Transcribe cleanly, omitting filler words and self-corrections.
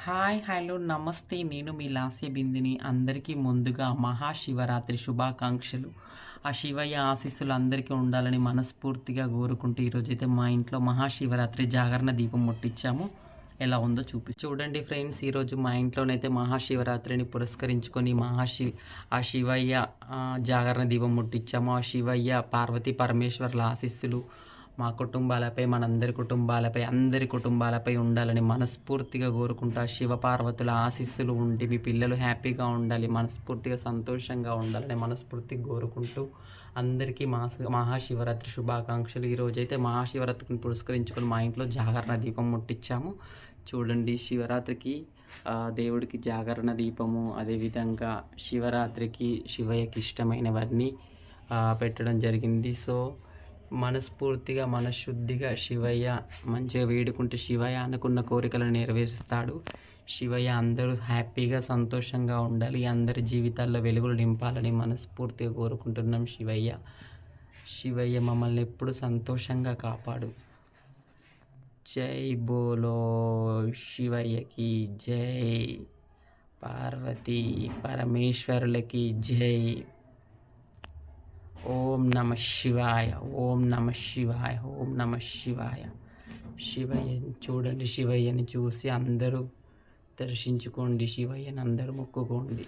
Hi! Hello! నమస్తే. నేను మీ లాస్య బిందిని. అందరికీ ముందుగా మహాశివరాత్రి శుభాకాంక్షలు. ఆ శివయ్య ఆశీస్సులు అందరికీ ఉండాలని మనస్ఫూర్తిగా కోరుకుంటూ ఈరోజైతే మా ఇంట్లో మహాశివరాత్రి జాగరణ దీపం ముట్టించాము. ఎలా ఉందో చూడండి ఫ్రెండ్స్, ఈరోజు మా ఇంట్లోనైతే మహాశివరాత్రిని పురస్కరించుకొని ఆ శివయ్య జాగరణ దీపం ముట్టించాము. ఆ శివయ్య పార్వతీ పరమేశ్వర్ల ఆశీస్సులు మా కుటుంబాలపై, అందరి కుటుంబాలపై ఉండాలని మనస్ఫూర్తిగా కోరుకుంటా. శివపార్వతుల ఆశీస్సులు ఉండి మీ పిల్లలు హ్యాపీగా ఉండాలి, మనస్ఫూర్తిగా సంతోషంగా ఉండాలని మనస్ఫూర్తిగా కోరుకుంటూ అందరికీ మహాశివరాత్రి శుభాకాంక్షలు. ఈరోజైతే మహాశివరాత్రిని పురస్కరించుకొని మా ఇంట్లో జాగరణ దీపం ముట్టించాము. చూడండి, శివరాత్రికి దేవుడికి జాగరణ దీపము, అదేవిధంగా శివరాత్రికి శివయ్యకి ఇష్టమైనవన్నీ పెట్టడం జరిగింది. సో మనస్ఫూర్తిగా మనశుద్ధిగా శివయ్య మంచిగా వేడుకుంటే శివయ్య అనుకున్న కోరికలను నెరవేరుస్తాడు. శివయ్య అందరూ హ్యాపీగా సంతోషంగా ఉండాలి, అందరి జీవితాల్లో వెలుగులు నింపాలని మనస్ఫూర్తిగా కోరుకుంటున్నాం. శివయ్య మమ్మల్ని ఎప్పుడు సంతోషంగా కాపాడు. జై బోలో శివయ్యకి జై, పార్వతీ పరమేశ్వరులకి జై. ఓం నమ శివాయ, ఓం నమ శివాయ, ఓం నమ శివాయ. శివయ్యని చూడండి, శివయ్యని చూసి అందరూ దర్శించుకోండి, శివయ్యని అందరూ మొక్కుకోండి.